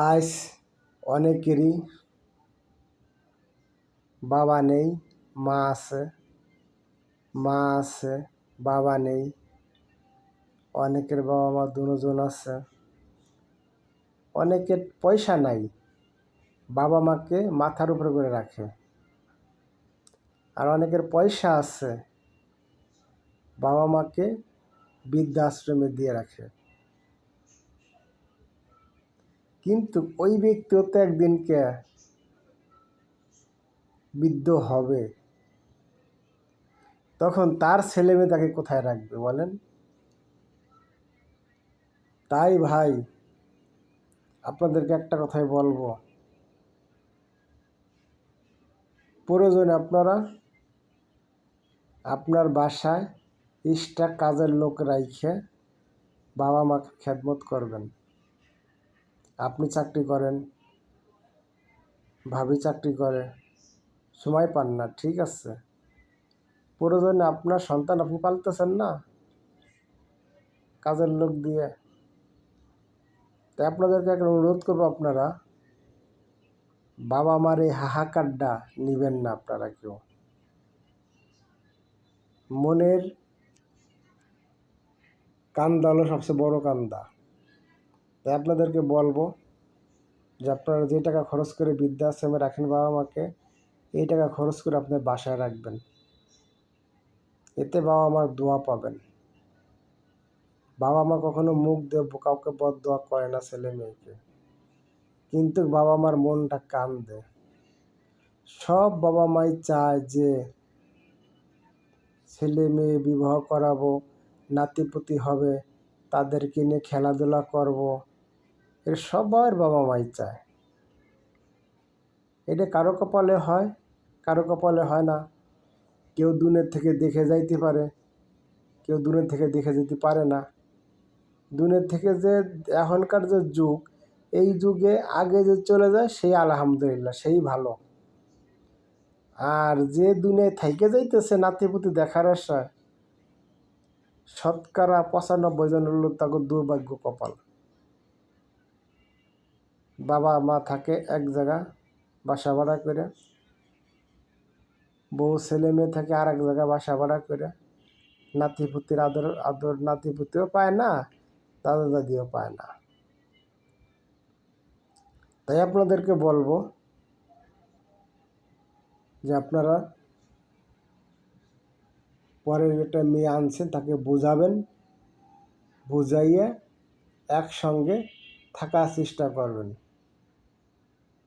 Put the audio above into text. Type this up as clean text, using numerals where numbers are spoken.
আজ অনেকেরই বাবা নেই, মা আছে, মা আছে, বাবা নেই। অনেকের বাবা মা দুজন আছে। অনেকের পয়সা নাই, বাবা মাকে মাথার উপরে করে রাখে। আর অনেকের পয়সা আছে, বাবা মাকে বৃদ্ধাশ্রমে দিয়ে রাখে। কিন্তু ওই ব্যক্তিও তো একদিনকে বৃদ্ধ হবে, তখন তার ছেলে মেয়ে তাকে কোথায় রাখবে বলেন? তাই ভাই, আপনাদেরকে একটা কথাই বলবো, প্রয়োজনে আপনারা আপনার বাসায় এক্সট্রা কাজের লোক রাইখে বাবা মাকে খেদমত করবেন। আপনি চাকরি করেন, ভাবি চাকরি করে, সময় পান না, ঠিক আছে। প্রয়োজনে আপনার সন্তান আপনি পালতেছেন না কাজের লোক দিয়ে। তাই আপনাদেরকে একটা অনুরোধ করবো, আপনারা বাবা মার এই হাহাকারটা নিবেন না। আপনারা কেউ মনের কান্দা হলো সবচেয়ে বড় কান্দা। তাই আপনাদেরকে বলবো যে আপনারা যে টাকা খরচ করে বৃদ্ধাশ্রমে রাখেন বাবা মাকে, এই টাকা খরচ করে আপনার বাসায় রাখবেন। এতে বাবা মার দোয়া পাবেন। বাবা মা কখনো মুখ দিয়ে কাউকে বদদোয়া করে না ছেলে মেয়েকে, কিন্তু বাবা মার মনটা কান্দে। সব বাবা মাই চায় যে ছেলে মেয়ে বিবাহ করাবো, নাতিপুতি হবে, তাদেরকে নিয়ে খেলাধুলা করব, এর সবার বাবা মাই চায়। এটা কারো কপালে হয়, কারো কপালে হয় না। কেউ দুনিয়ার থেকে দেখে যাইতে পারে, কেউ দুনিয়ার থেকে দেখে যেতে পারে না। দুনিয়ার থেকে যে এখনকার যে যুগ, এই যুগে আগে যে চলে যায় সেই আলহামদুলিল্লাহ, সেই ভালো। আর যে দুনিয়ায় থাইকে যাইতেছে নাতিপুতি দেখার আশায়, শতকরা ৯৫ জনের লোক তাকে দুর্ভাগ্য কপাল। বাবা মা থাকে এক জায়গা বাসা ভাড়া করে, বউ ছেলে মেয়ে থাকে আর এক জায়গায় বাসা ভাড়া করে, নাতিপুতির আদর আদর নাতিপুতিও পায় না, দাদা দাদিও পায় না। তাই আপনাদেরকে বলবো যে আপনারা পরের একটা মেয়ে আনছেন, তাকে বোঝাবেন, বুঝাইয়ে একসঙ্গে থাকার চেষ্টা করবেন।